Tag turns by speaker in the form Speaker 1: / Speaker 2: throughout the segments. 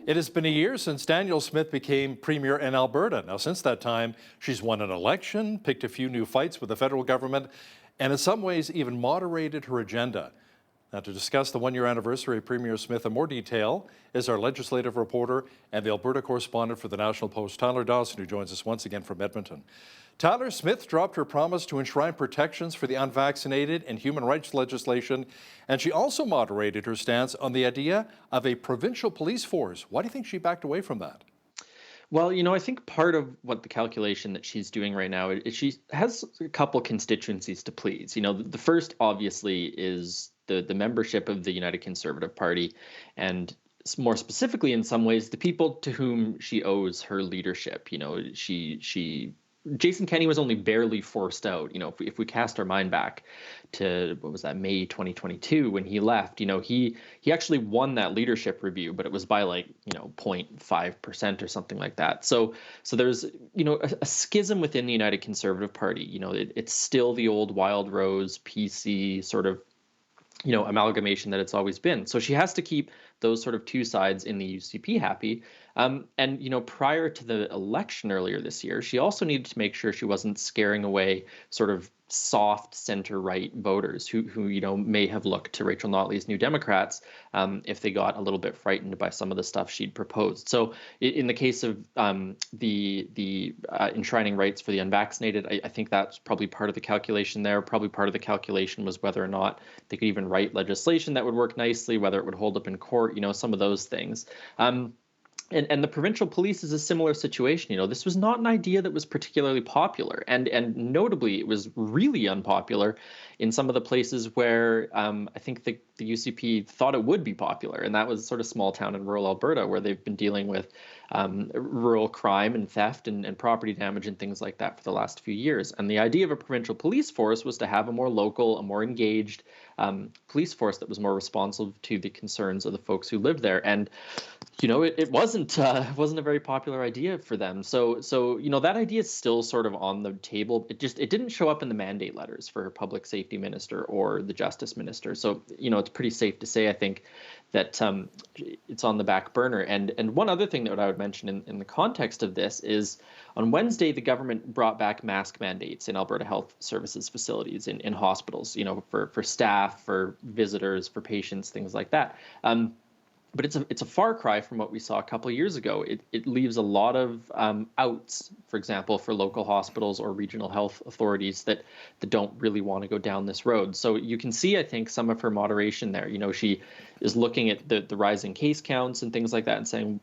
Speaker 1: It has been a year since Danielle Smith became Premier in Alberta. Now, since that time, she's won an election, picked a few new fights with the federal government, and in some ways even moderated her agenda. Now, to discuss the one-year anniversary of Premier Smith in more detail is our legislative reporter and the Alberta correspondent for the National Post, Tyler Dawson, who joins us once again from Edmonton. Tyler, Smith dropped her promise to enshrine protections for the unvaccinated in human rights legislation, and she also moderated her stance on the idea of a provincial police force. Why do you think she backed away from that?
Speaker 2: Well, I think part of what the calculation that she's doing right now is she has a couple constituencies to please. The first obviously is the membership of the United Conservative Party, and more specifically, in some ways, the people to whom she owes her leadership. Jason Kenney was only barely forced out. If we cast our mind back to, what was that, May 2022 when he left, he actually won that leadership review, but it was by 0.5% or something like that. So there's, a schism within the United Conservative Party. It's still the old Wild Rose PC sort of, amalgamation that it's always been. So she has to keep those sort of two sides in the UCP happy. And prior to the election earlier this year, she also needed to make sure she wasn't scaring away sort of soft center-right voters who may have looked to Rachel Notley's New Democrats if they got a little bit frightened by some of the stuff she'd proposed. So in the case of the enshrining rights for the unvaccinated, I think that's probably part of the calculation there. Probably part of the calculation was whether or not they could even write legislation that would work nicely, whether it would hold up in court, some of those things. And the provincial police is a similar situation. This was not an idea that was particularly popular, and notably, it was really unpopular in some of the places where I think the UCP thought it would be popular, and that was sort of small town in rural Alberta, where they've been dealing with rural crime and theft and property damage and things like that for the last few years. And the idea of a provincial police force was to have a more local, a more engaged police force that was more responsive to the concerns of the folks who lived there. And it wasn't a very popular idea for them. So that idea is still sort of on the table. It didn't show up in the mandate letters for her public safety minister or the justice minister. So it's pretty safe to say, I think, that it's on the back burner. And one other thing that I would mention in the context of this is on Wednesday, the government brought back mask mandates in Alberta Health Services facilities, in hospitals, for staff, for visitors, for patients, things like that. But it's a far cry from what we saw a couple of years ago. It leaves a lot of outs, for example, for local hospitals or regional health authorities that don't really want to go down this road. So you can see, I think, some of her moderation there. She is looking at the rising case counts and things like that and saying,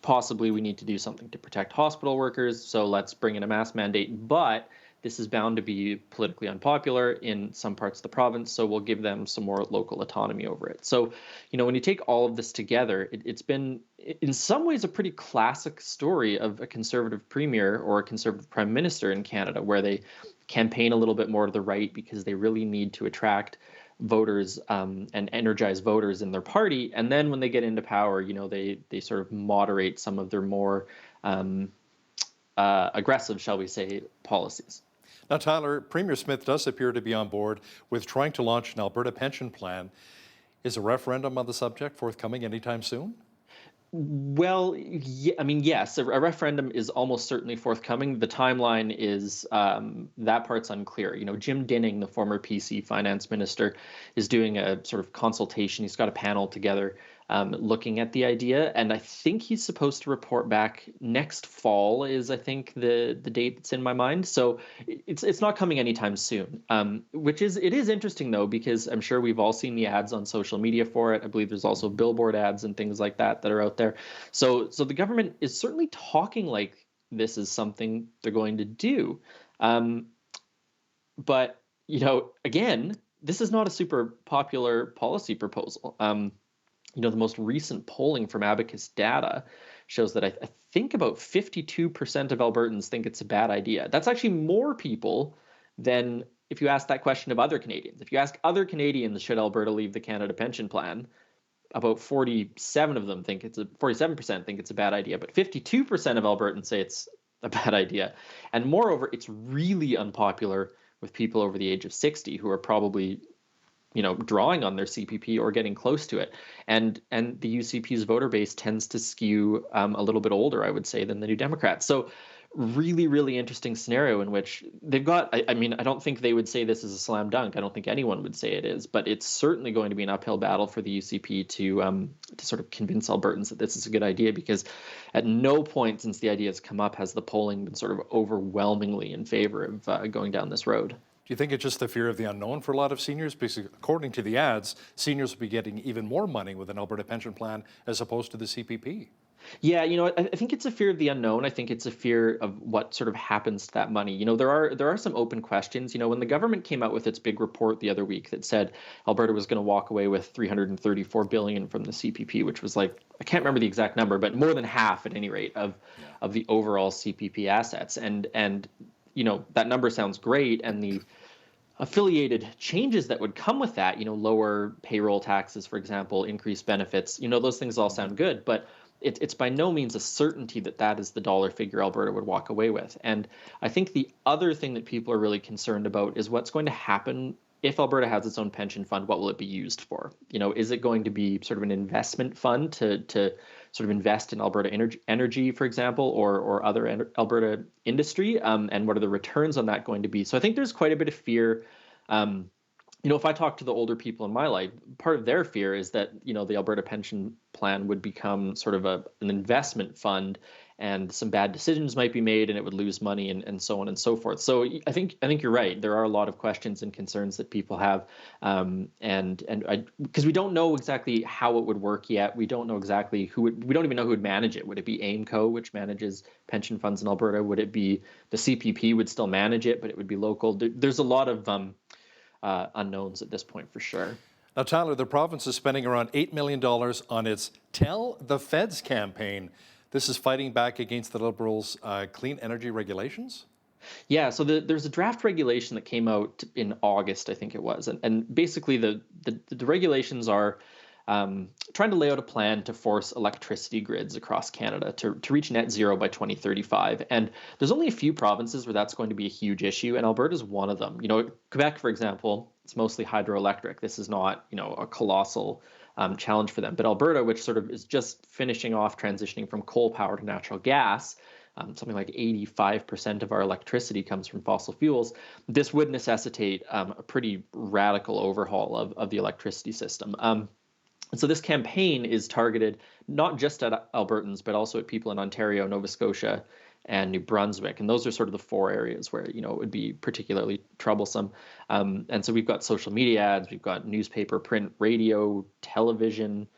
Speaker 2: possibly we need to do something to protect hospital workers, so let's bring in a mask mandate. But this is bound to be politically unpopular in some parts of the province, so we'll give them some more local autonomy over it. So, when you take all of this together, it's been, in some ways, a pretty classic story of a Conservative premier or a Conservative prime minister in Canada, where they campaign a little bit more to the right because they really need to attract voters and energize voters in their party. And then when they get into power, they sort of moderate some of their more aggressive, shall we say, policies.
Speaker 1: Now, Tyler, Premier Smith does appear to be on board with trying to launch an Alberta pension plan. Is a referendum on the subject forthcoming anytime soon?
Speaker 2: Well, yes, a referendum is almost certainly forthcoming. The timeline is that part's unclear. Jim Dinning, the former PC finance minister, is doing a sort of consultation. He's got a panel together looking at the idea, and I think he's supposed to report back next fall is, I think, the date that's in my mind. So it's not coming anytime soon, it is interesting, though, because I'm sure we've all seen the ads on social media for it. I believe there's also billboard ads and things like that are out there. So the government is certainly talking like this is something they're going to do. But, again, this is not a super popular policy proposal. The most recent polling from Abacus data shows that I think about 52% of Albertans think it's a bad idea. That's actually more people than if you ask that question of other Canadians. If you ask other Canadians, should Alberta leave the Canada Pension Plan, about 47% think it's a bad idea, but 52% of Albertans say it's a bad idea. And moreover, it's really unpopular with people over the age of 60 who are probably drawing on their CPP or getting close to it. And the UCP's voter base tends to skew a little bit older, I would say, than the New Democrats. So really, really interesting scenario in which they've got, I mean, I don't think they would say this is a slam dunk. I don't think anyone would say it is, but it's certainly going to be an uphill battle for the UCP to sort of convince Albertans that this is a good idea, because at no point since the idea has come up has the polling been sort of overwhelmingly in favor of going down this road.
Speaker 1: Do you think it's just the fear of the unknown for a lot of seniors? Because according to the ads, seniors will be getting even more money with an Alberta pension plan as opposed to the CPP.
Speaker 2: Yeah, I think it's a fear of the unknown. I think it's a fear of what sort of happens to that money. There are some open questions. When the government came out with its big report the other week that said Alberta was going to walk away with $334 billion from the CPP, which was like, I can't remember the exact number, but more than half at any rate of the overall CPP assets. And that number sounds great, and the affiliated changes that would come with that, lower payroll taxes, for example, increased benefits, those things all sound good, but it's by no means a certainty that that is the dollar figure Alberta would walk away with. And I think the other thing that people are really concerned about is what's going to happen if Alberta has its own pension fund. What will it be used for? Is it going to be sort of an investment fund to sort of invest in Alberta energy, for example, or other Alberta industry? And what are the returns on that going to be? So I think there's quite a bit of fear. If I talk to the older people in my life, part of their fear is that, the Alberta pension plan would become sort of an investment fund, and some bad decisions might be made and it would lose money, and so on and so forth. So I think you're right. There are a lot of questions and concerns that people have. Because we don't know exactly how it would work yet. We don't know exactly we don't even know who would manage it. Would it be AIMCO, which manages pension funds in Alberta? Would it be the CPP would still manage it, but it would be local? There's a lot of unknowns at this point, for sure.
Speaker 1: Now, Tyler, the province is spending around $8 million on its Tell the Feds campaign. This is fighting back against the Liberals' clean energy regulations?
Speaker 2: Yeah, so there's a draft regulation that came out in August, I think it was. And basically the regulations are trying to lay out a plan to force electricity grids across Canada to reach net zero by 2035. And there's only a few provinces where that's going to be a huge issue, and Alberta's one of them. Quebec, for example, it's mostly hydroelectric. This is not, a colossal challenge for them. But Alberta, which sort of is just finishing off transitioning from coal power to natural gas, something like 85% of our electricity comes from fossil fuels. This would necessitate a pretty radical overhaul of the electricity system. And so this campaign is targeted not just at Albertans, but also at people in Ontario, Nova Scotia, and New Brunswick. And those are sort of the four areas where, it would be particularly troublesome. And so we've got social media ads, we've got newspaper, print, radio, television,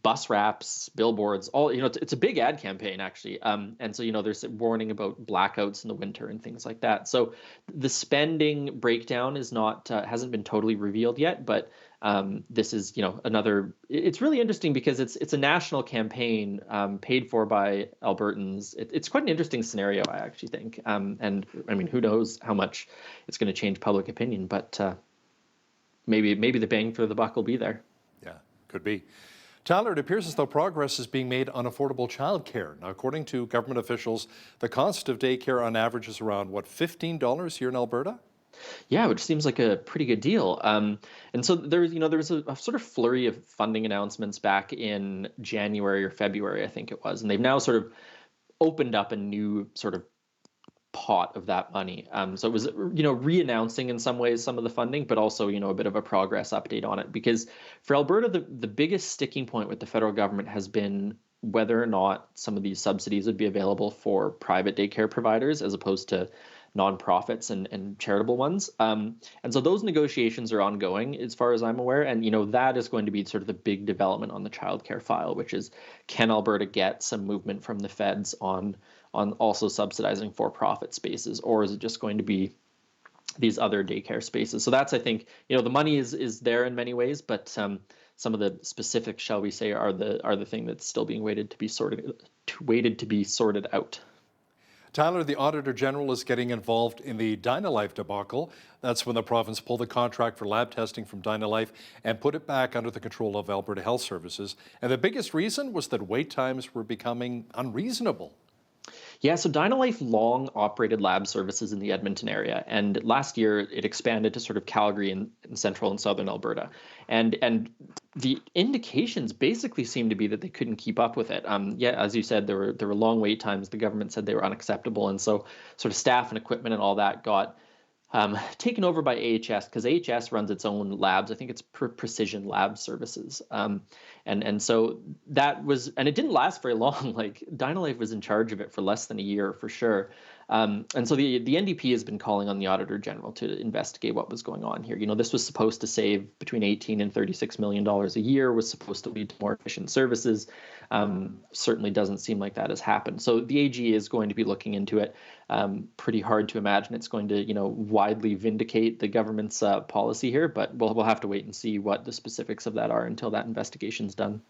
Speaker 2: bus wraps, billboards, all, it's a big ad campaign, actually. And so, there's a warning about blackouts in the winter and things like that. So the spending breakdown is not, hasn't been totally revealed yet, but this is, another, it's really interesting because it's a national campaign paid for by Albertans. It's quite an interesting scenario, I actually think. And I mean, who knows how much it's going to change public opinion, but maybe the bang for the buck will be there.
Speaker 1: Yeah, could be. Tyler, it appears as though progress is being made on affordable childcare. Now, according to government officials, the cost of daycare on average is around, $15 here in Alberta?
Speaker 2: Yeah, which seems like a pretty good deal. And so there was a sort of flurry of funding announcements back in January or February, I think it was. And they've now sort of opened up a new sort of pot of that money. So it was, re-announcing in some ways some of the funding, but also, a bit of a progress update on it. Because for Alberta, the biggest sticking point with the federal government has been whether or not some of these subsidies would be available for private daycare providers as opposed to nonprofits and charitable ones. And so those negotiations are ongoing as far as I'm aware. And, that is going to be sort of the big development on the childcare file, which is, can Alberta get some movement from the feds on also subsidizing for-profit spaces, or is it just going to be these other daycare spaces? So that's, I think, the money is there in many ways, but some of the specifics, shall we say, are the thing that's still being waited to be sorted out.
Speaker 1: Tyler, the Auditor General is getting involved in the Dynalife debacle. That's when the province pulled the contract for lab testing from Dynalife and put it back under the control of Alberta Health Services. And the biggest reason was that wait times were becoming unreasonable.
Speaker 2: Yeah, so Dynalife long operated lab services in the Edmonton area, and last year it expanded to sort of Calgary and central and southern Alberta, and the indications basically seem to be that they couldn't keep up with it. Yeah, as you said, there were long wait times. The government said they were unacceptable, and so sort of staff and equipment and all that got taken over by AHS because AHS runs its own labs. I think it's Precision Lab Services, and so that was, and it didn't last very long. Like Dynalife was in charge of it for less than a year for sure. And so the NDP has been calling on the Auditor General to investigate what was going on here. This was supposed to save between 18 and $36 million a year, was supposed to lead to more efficient services. Certainly doesn't seem like that has happened. So the AG is going to be looking into it. Pretty hard to imagine it's going to, widely vindicate the government's policy here, but we'll have to wait and see what the specifics of that are until that investigation's done.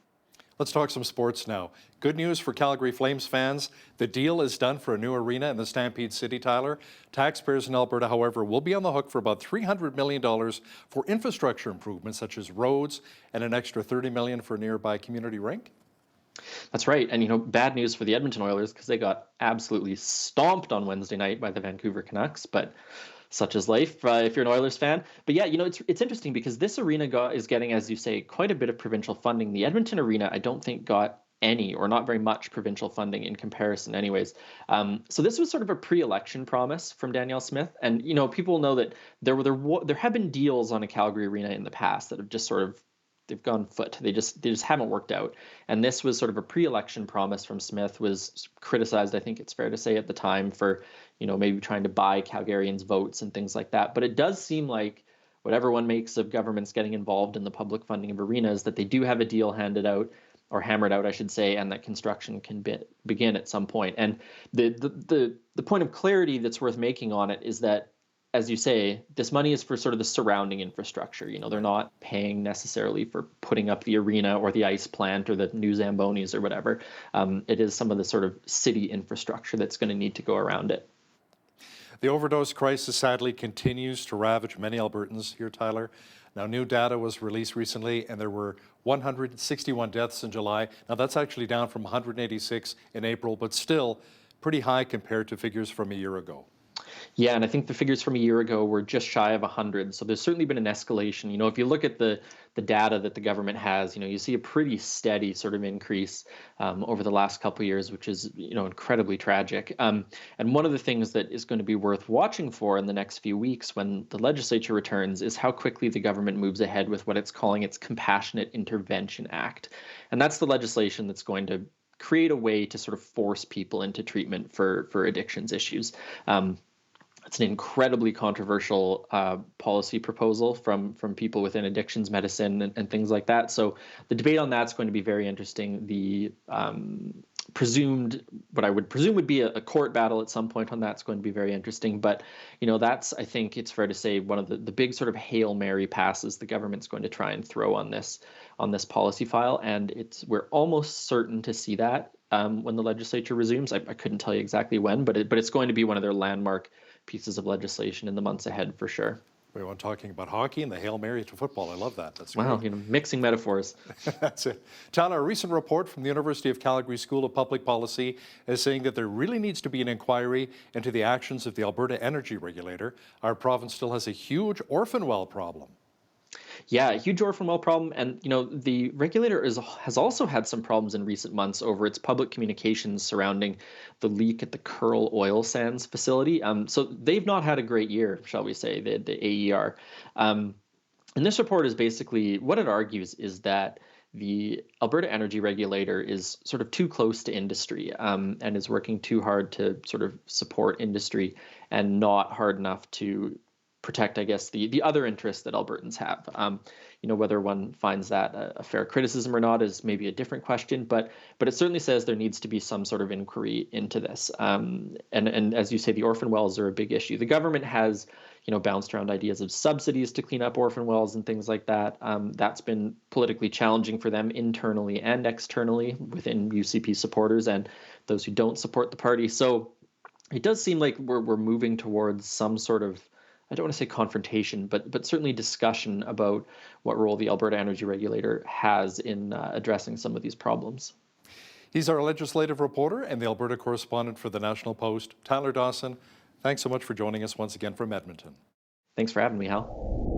Speaker 1: Let's talk some sports now. Good news for Calgary Flames fans. The deal is done for a new arena in the Stampede City, Tyler. Taxpayers in Alberta, however, will be on the hook for about $300 million for infrastructure improvements such as roads and an extra $30 million for a nearby community rink.
Speaker 2: That's right. And, bad news for the Edmonton Oilers because they got absolutely stomped on Wednesday night by the Vancouver Canucks. But such is life if you're an Oilers fan. But yeah, it's interesting because this arena is getting, as you say, quite a bit of provincial funding. The Edmonton Arena, I don't think got any or not very much provincial funding in comparison anyways. So this was sort of a pre-election promise from Danielle Smith. And, people know that there have been deals on a Calgary arena in the past that have just sort of they've gone foot. They just haven't worked out. And this was sort of a pre-election promise from Smith, was criticized, I think it's fair to say at the time, for, maybe trying to buy Calgarians' votes and things like that. But it does seem like what everyone makes of governments getting involved in the public funding of arenas, that they do have a deal handed out, or hammered out, I should say, and that construction can begin at some point. And the point of clarity that's worth making on it is that, as you say, this money is for sort of the surrounding infrastructure. They're not paying necessarily for putting up the arena or the ice plant or the new Zambonis or whatever. It is some of the sort of city infrastructure that's going to need to go around it.
Speaker 1: The overdose crisis sadly continues to ravage many Albertans here, Tyler. Now, new data was released recently, and there were 161 deaths in July. Now, that's actually down from 186 in April, but still pretty high compared to figures from a year ago.
Speaker 2: Yeah, and I think the figures from a year ago were just shy of 100. So there's certainly been an escalation. If you look at the data that the government has, you see a pretty steady sort of increase over the last couple of years, which is, incredibly tragic. And one of the things that is going to be worth watching for in the next few weeks when the legislature returns is how quickly the government moves ahead with what it's calling its Compassionate Intervention Act. And that's the legislation that's going to create a way to sort of force people into treatment for addictions issues. It's an incredibly controversial policy proposal from people within addictions medicine and things like that. So the debate on that's going to be very interesting. The what I would presume would be a court battle at some point on that's going to be very interesting. But, that's, I think it's fair to say, one of the big sort of Hail Mary passes the government's going to try and throw on this policy file. And we're almost certain to see that when the legislature resumes. I couldn't tell you exactly when, but it's going to be one of their landmark pieces of legislation in the months ahead for sure.
Speaker 1: We were talking about hockey and the Hail Mary to football. I love that. That's
Speaker 2: wow,
Speaker 1: great.
Speaker 2: Mixing metaphors.
Speaker 1: That's it. Tyler, a recent report from the University of Calgary School of Public Policy is saying that there really needs to be an inquiry into the actions of the Alberta Energy Regulator. Our province still has a huge orphan well problem.
Speaker 2: Yeah, a huge orphan well problem. And, the regulator has also had some problems in recent months over its public communications surrounding the leak at the Curl Oil Sands facility. So they've not had a great year, shall we say, the AER. And this report is basically, what it argues is that the Alberta Energy Regulator is sort of too close to industry and is working too hard to sort of support industry and not hard enough to protect, I guess, the other interests that Albertans have. Whether one finds that a fair criticism or not is maybe a different question, but it certainly says there needs to be some sort of inquiry into this. And as you say, the orphan wells are a big issue. The government has, bounced around ideas of subsidies to clean up orphan wells and things like that. That's been politically challenging for them internally and externally within UCP supporters and those who don't support the party. So it does seem like we're moving towards some sort of, I don't want to say confrontation, but certainly discussion about what role the Alberta Energy Regulator has in addressing some of these problems.
Speaker 1: He's our legislative reporter and the Alberta correspondent for the National Post, Tyler Dawson. Thanks so much for joining us once again from Edmonton.
Speaker 2: Thanks for having me, Hal.